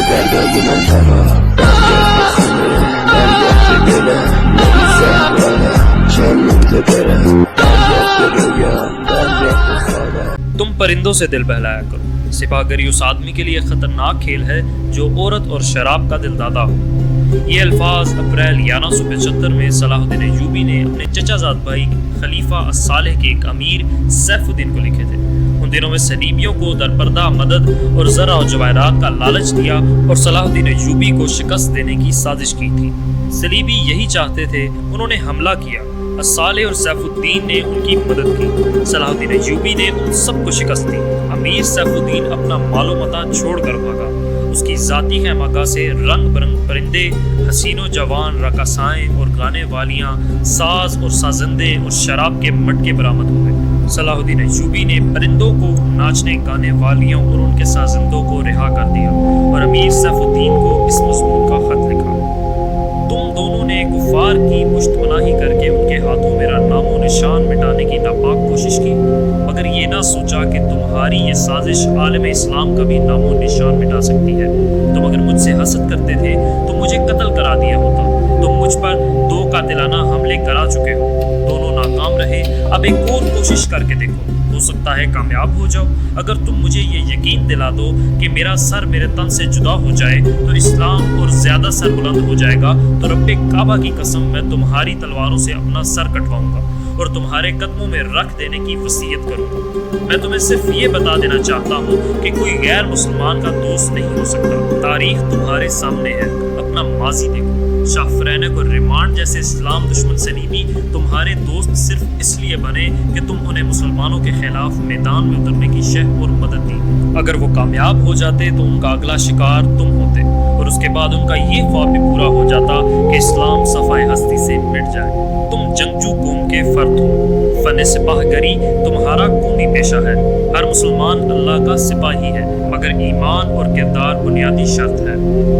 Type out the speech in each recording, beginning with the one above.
تم پرندوں سے دل بہلایا کرو، سپاہگری اس آدمی کے لیے خطرناک کھیل ہے جو عورت اور شراب کا دل دادا ہو۔ یہ الفاظ اپریل 1175 میں صلاح الدین ایوبی نے اپنے چچا زاد بھائی خلیفہ الصالح کے ایک امیر سیف الدین کو لکھے تھے۔ ان دنوں میں صلیبیوں کو درپردہ مدد اور زرع و جواہرات کا لالچ دیا اور صلاح الدین ایوبی کو شکست دینے کی سازش کی تھی۔ صلیبی یہی چاہتے تھے، انہوں نے حملہ کیا، الصالح اور سیف الدین نے ان کی مدد کی۔ صلاح الدین ایوبی نے ان سب کو شکست دی۔ امیر سیف الدین اپنا مال و متاع چھوڑ کر بھاگا۔ اس کی ذاتی خیمگاہ سے رنگ برنگ پرندے، حسین و جوان رقاصائیں اور گانے والیاں، ساز اور سازندے اور شراب کے مٹکے برآمد ہوئے۔ صلاح الدین ایوبی نے پرندوں کو، ناچنے گانے والیوں اور ان کے سازندوں کو رہا کر دیا اور امیر سیف الدین کو اس مضمون کا خط لکھا: تم دونوں نے کفار کی پشت پناہی کر کے ان کے ہاتھوں میرا نام و نشان مٹانے کی ناپاک کوشش کی، مگر یہ نہ سوچا کہ تمہاری یہ سازش عالم اسلام کا بھی نام و نشان مٹا سکتی ہے۔ تم اگر مجھ سے حسد کرتے تھے تو مجھے قتل کرا دیا ہوتا۔ تم مجھ پر 2 قاتلانہ حملے کرا چکے ہو، دونوں ناکام رہے۔ اب ایک اور کوشش کر کے دیکھو، ہو سکتا ہے کامیاب ہو جاؤ۔ اگر تم مجھے یہ یقین دلا دو کہ میرا سر میرے تن سے جدا ہو جائے تو اسلام اور زیادہ سر بلند ہو جائے گا، تو رب کعبہ کی قسم میں تمہاری تلواروں سے اپنا سر کٹواؤں گا اور تمہارے قدموں میں رکھ دینے کی وصیت کروں گا۔ میں تمہیں صرف یہ بتا دینا چاہتا ہوں کہ کوئی غیر مسلمان کا دوست نہیں ہو سکتا۔ تاریخ تمہارے سامنے ہے، اپنا ماضی دیکھو۔ شاہ فرینک اور ریمانڈ جیسے اسلام دشمن صلیبی تمہارے دوست صرف اس لیے بنے کہ تم انہیں مسلمانوں کے خلاف میدان میں اترنے کی شہ اور مدد دی۔ اگر وہ کامیاب ہو جاتے تو ان کا اگلا شکار تم ہوتے، اور اس کے بعد ان کا یہ خواب بھی پورا ہو جاتا کہ اسلام صفحہ ہستی سے مٹ جائے۔ تم جنگجو قوم کے فرد ہو، فن سپاہ گری تمہارا قومی پیشہ ہے۔ ہر مسلمان اللہ کا سپاہی ہے، مگر ایمان اور کردار بنیادی شرط ہے۔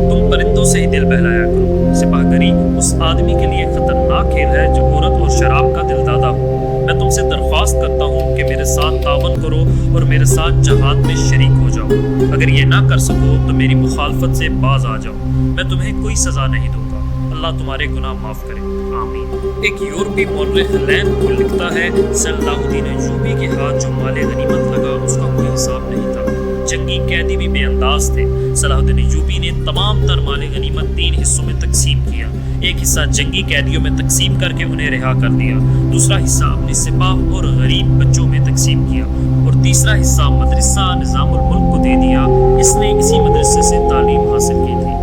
تم پرندوں سے ہی دل بہلایا کرو۔ سپاہ گری اس آدمی کے لیے خطرناک کھیل ہے جو عورت اور شراب کا دل دادا ہو۔ میں تم سے درخواست کرتا ہوں کہ میرے ساتھ تعاون کرو اور میرے ساتھ جہاد میں شریک ہو جاؤ۔ اگر یہ نہ کر سکو تو میری مخالفت سے باز آ جاؤ، میں تمہیں کوئی سزا نہیں دوں گا۔ اللہ تمہارے گناہ معاف کرے، آمین۔ ایک یورپی مورخ لین کو لکھتا ہے، صلاح الدین ایوبی کے ہاتھ جو مال غنیمت لگا اس کا کوئی حساب نہیں تھا۔ جنگی قیدی بھی بے انداز تھے۔ صلاح الدین ایوبی نے تمام تر مال غنیمت 3 حصوں میں تقسیم کیا۔ ایک حصہ جنگی قیدیوں میں تقسیم کر کے انہیں رہا کر دیا، دوسرا حصہ اپنے سپاہ اور غریب بچوں میں تقسیم کیا، اور تیسرا حصہ مدرسہ نظام الملک کو دے دیا۔ اس نے اسی مدرسے سے تعلیم حاصل کی تھی۔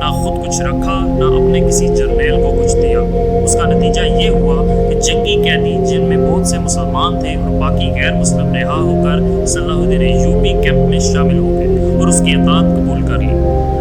نہ خود کچھ رکھا، نہ اپنے کسی جرنیل کو کچھ دیا۔ اس کا نتیجہ یہ ہوا کہ جنگی قیدی، جن میں بہت سے مسلمان تھے اور باقی غیر مسلم، رہا ہو کر صلاح الدین ایوبی کیمپ میں شامل ہو گئے اور اس کی اطاعت قبول کر لی۔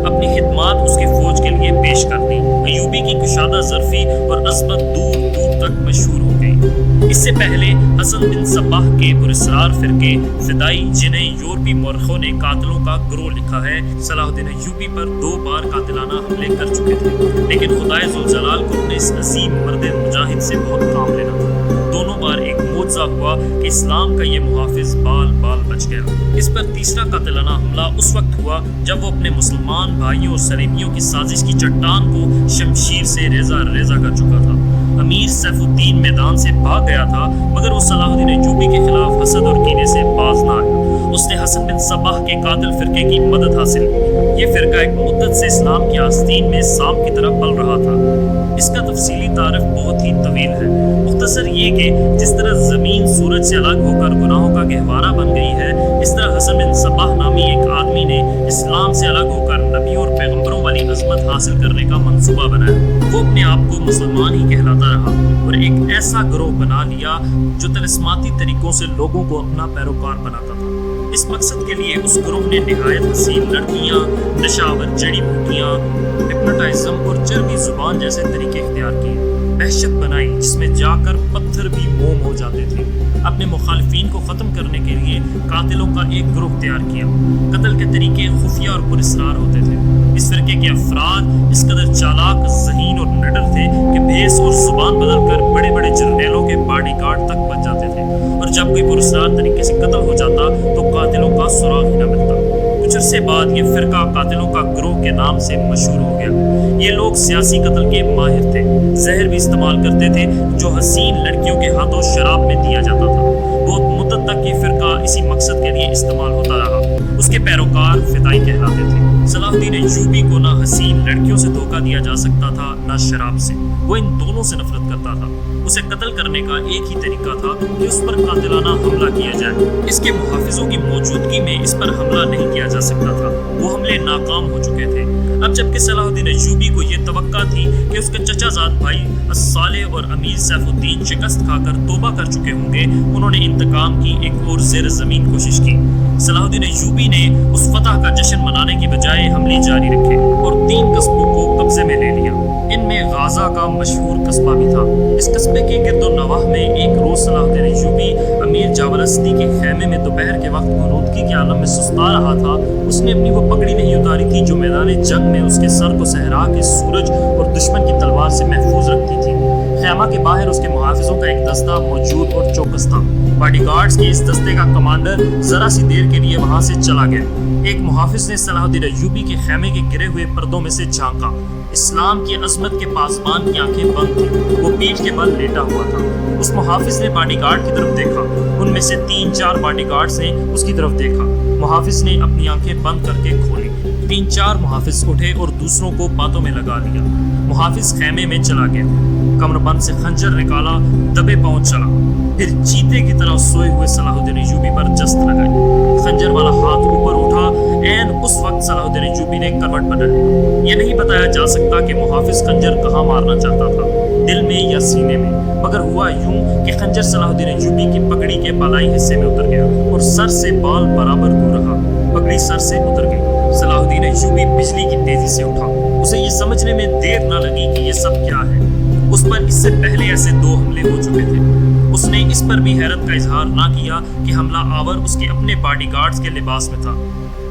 اپنی خدمات اس کی فوج کے لیے پیش کر دی۔ ایوبی کی کشادہ ظرفی اور عظمت دور دور تک مشہور ہو گئی۔ اس سے پہلے حسن بن صباح کے پراسرار فرقے فدائی، جنہیں یورپی مورخوں نے قاتلوں کا گروہ لکھا ہے، صلاح الدین ایوبی پر 2 بار قاتلانہ حملے کر چکے تھے، لیکن خدائے ذوالجلال کو اپنے اس عظیم مرد مجاہد سے بہت کام لینا تھا۔ دونوں بار ایک معجزہ ہوا کہ اسلام کا یہ محافظ بال بال بچ گیا۔ اس پر تیسرا قاتلانہ حملہ اس وقت ہوا جب وہ اپنے مسلمان بھائیوں اور صلیبیوں کی سازش کی چٹان کو شمشیر سے ریزہ ریزہ کر چکا تھا۔ امیر سیف الدین میدان سے بھاگ گیا تھا، مگر وہ صلاح الدین ایوبی کے خلاف حسد اور کینے سے باز نہ آیا۔ اس نے حسن بن صباح کے قاتل فرقے کی مدد حاصل کی۔ یہ فرقہ ایک مدت سے اسلام کی آستین میں سانپ کی طرح پل رہا تھا۔ اس کا تفصیلی تعارف بہت ہی طویل ہے۔ مختصر یہ کہ جس طرح زمین سورج سے الگ ہو کر گناہوں کا گہوارہ بن گئی ہے، اس طرح حسن بن صباح نامی ایک آدمی نے اسلام سے الگ ہو کر نبی اور پیغمبروں والی عظمت حاصل کرنے کا منصوبہ بنایا۔ وہ اپنے آپ کو مسلمان ہی کہلاتا رہا اور ایک ایسا گروہ بنا لیا جو طلسماتی طریقوں سے لوگوں کو اپنا پیروکار بناتا تھا۔ اس مقصد کے لیے اس گروہ نے نہایت حسین لڑکیاں، نشاور جڑی بوٹیاں، ہپنوٹائزم اور چربی زبان جیسے طریقے اختیار کیے۔ دہشت بنائی جس میں جا کر پتھر بھی موم ہو جاتے تھے۔ اپنے مخالفین کو ختم کرنے کے لیے قاتلوں کا ایک گروہ تیار کیا۔ قتل کے طریقے خفیہ اور پراسرار ہوتے تھے۔ اس فرقے کے افراد اس قدر چالاک، ذہین اور نڈر تھے کہ بھیس اور زبان بدل کر بڑے بڑے جرنیلوں کے باڈی گارڈ تک بن جاتے تھے، اور جب کوئی پراسرار طریقے سے قتل ہو جاتا تو قاتلوں کا سراغ ہی نہ ملتا۔ کچھ عرصے بعد یہ فرقہ قاتلوں کا گروہ کے نام سے مشہور ہو گیا۔ یہ لوگ سیاسی قتل کے ماہر تھے، زہر بھی استعمال کرتے تھے جو حسین لڑکیوں کے ہاتھوں شراب میں دیا جاتا تھا۔ بہت مدت تک یہ فرقہ اسی مقصد کے لیے استعمال ہوتا رہا۔ اس کے پیروکار فدائی کہلاتے تھے۔ صلاح الدین ایوبی کو نہ حسین لڑکیوں سے دھوکہ دیا جا سکتا تھا نہ شراب سے۔ وہ ان دونوں سے نفرت کرتا تھا۔ اسے قتل کرنے کا ایک ہی طریقہ تھا کہ اس پر قاتلانہ حملہ کیا جائے۔ اس کے محافظوں کی موجودگی میں اس پر حملہ نہیں کیا جا سکتا تھا۔ وہ حملے ناکام ہو چکے تھے۔ اب جبکہ صلاح الدین ایوبی کو یہ توقع تھی کہ اس کے چچا زاد بھائی الصالح اور امیر سیف الدین شکست کھا کر توبہ کر چکے ہوں گے، انہوں نے انتقام کی ایک اور زیر زمین کوشش کی۔ صلاح الدین ایوبی نے اس فتح کا جشن منانے کی بجائے حملے جاری رکھے اور 3 قصبوں کو قبضے میں لے لیا۔ ان میں غازہ کا مشہور قصبہ بھی تھا۔ اس قصبے کے گرد و نواح میں ایک روز صلاح الدین ایوبی امیر جاولستی کے خیمے میں دوپہر کے وقت غنودگی کے عالم میں سستا رہا تھا۔ اس نے اپنی وہ پگڑی نہیں اتاری تھی جو میدان جنگ میں اس کے سر کو صحرا کے سورج اور دشمن کی تلوار سے محفوظ رکھتی تھی۔ خیمہ کے باہر اس کے محافظوں کا ایک دستہ موجود اور چوکس تھا۔ باڈی گارڈز کے اس دستے کا کمانڈر ذرا سی دیر کے لیے وہاں سے چلا گیا۔ ایک محافظ نے صلاح الدین ایوبی کے خیمے کے گرے ہوئے پردوں میں سے جھانکا۔ اسلام کی عظمت کے پاسبان کی آنکھیں بند تھیں۔ وہ پیٹھ کے بل لیٹا ہوا تھا۔ اس محافظ نے باڈی گارڈ کی طرف دیکھا۔ ان میں سے 3-4 باڈی گارڈز نے اس کی طرف دیکھا۔ محافظ نے اپنی آنکھیں بند کر کے کھولی۔ 3-4 محافظ اٹھے اور دوسروں کو باتوں میں لگا لیا۔ محافظ خیمے میں چلا گیا، کمر بند سے خنجر نکالا، دبے پاؤں چلا، پھر چیتے کی طرح سوئے ہوئے صلاح الدین ایوبی پر جست لگائی۔ خنجر والا ہاتھ اوپر اٹھا۔ عین اس وقت صلاح الدین ایوبی نے کروٹ بدل لی۔ یہ نہیں بتایا جا سکتا کہ محافظ خنجر کہاں مارنا چاہتا تھا، دل میں یا سینے میں، مگر ہوا یوں کہ خنجر صلاح الدین ایوبی کی پگڑی کے بالائی حصے میں اتر گیا اور سر سے بال برابر دور رہا۔ پگڑی سر سے اتر گئی۔ صلاح الدین ایوبی بجلی کی تیزی سے اٹھا۔ اسے یہ سمجھنے میں دیر نہ لگی کہ یہ سب کیا ہے۔ اس پر اس سے پہلے ایسے 2 حملے ہو چکے تھے۔ اس نے اس پر بھی حیرت کا اظہار نہ کیا کہ حملہ آور اس کے اپنے باڈی گارڈز کے لباس میں تھا،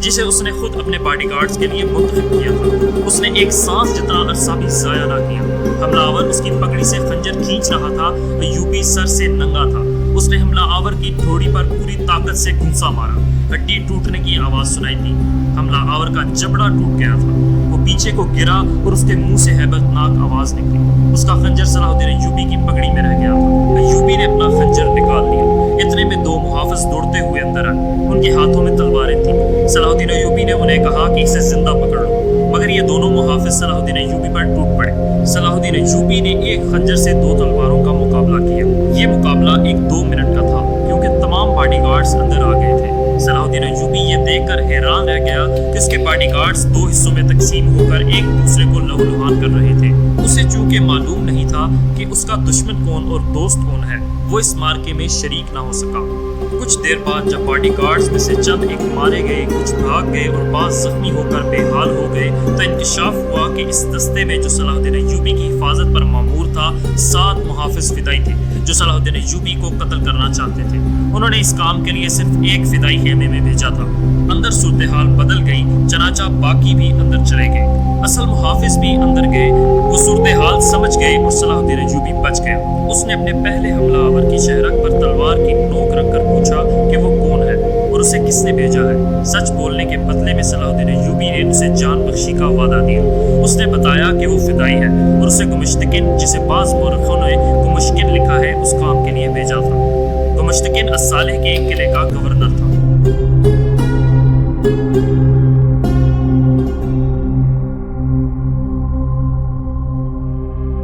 جسے اس نے خود اپنے باڈی گارڈز کے لیے منتخب کیا تھا۔ اس نے ایک سانس جتنا عرصہ بھی ضائع نہ کیا۔ حملہ آور اس کی پگڑی سے خنجر کھینچ رہا تھا۔ ایوبی سر سے ننگا تھا۔ اس نے حملہ آور کی ٹھوڑی پر پوری طاقت سے گھونسا مارا۔ ہڈی ٹوٹنے کی آواز سنائی دی۔ حملہ آور کا جبڑا ٹوٹ گیا تھا۔ وہ پیچھے کو گرا اور اس کے منہ سے ہیبت ناک آواز نکلی۔ اس کا خنجر صلاح الدین ایوبی کی پگڑی میں رہ گیا تھا۔ ایوبی نے اپنا خنجر نکال لیا۔ اتنے میں 2 محافظ دوڑتے ہوئے اندر آئے۔ ان کے ہاتھوں میں تلواریں تھیں۔ صلاح الدین ایوبی نے انہیں کہا کہ اسے زندہ پکڑ لو، مگر یہ دونوں محافظ صلاح الدین ایوبی پر ٹوٹ پڑے۔ صلاح الدین ایوبی نے ایک خنجر سے 2 تلواروں کا مقابلہ کیا۔ یہ مقابلہ 1-2 منٹ کا تھا کیونکہ تمام باڈی گارڈز اندر آ گئے تھے۔ صلاح الدین ایوبی یہ دیکھ کر حیران رہ گیا کہ اس کے باڈی گارڈز 2 حصوں میں تقسیم ہو کر ایک دوسرے کو لہو لہان کر رہے تھے۔ اسے چونکہ معلوم نہیں تھا کہ اس کا دشمن کون اور دوست کون ہے، وہ اس مارکے میں شریک نہ ہو سکا۔ کچھ دیر بعد جب باڈی گارڈز میں سے چند ایک مارے گئے، کچھ بھاگ گئے اور بعض زخمی ہو کر بے حال ہو گئے، تو انکشاف ہوا کہ اس دستے میں جو صلاح الدین ایوبی کی حفاظت پر مامور تھا 7 محافظ فدائی تھے جو صلاح الدین ایوبی کو قتل کرنا چاہتے تھے۔ انہوں نے اس کام کے لیے صرف ایک فدائی خیمے میں بھیجا تھا۔ اندر صورتحال بدل گئی، چنانچہ باقی بھی اندر چلے گئے۔ اصل محافظ بھی اندر گئے۔ وہ صورتحال سمجھ گئے اور صلاح الدین ایوبی بچ گیا۔ اس نے اپنے پہلے حملہ آور کی شہرک پر تلوار کی نوک رکھ کر پوچھا کہ وہ کون ہے اور اسے کس نے بھیجا ہے۔ سچ بولنے کے بدلے میں صلاح الدین ایوبی نے اسے جان بخشی کا وعدہ دیا۔ اس نے بتایا کہ وہ فدائی ہے اور اسے گمشتکن، جسے بعض مورخوں نے گمشکن لکھا ہے، اس کام کے لیے بھیجا تھا۔ گمشتکن الصالح کے ایک قلعے کا گورنر تھا۔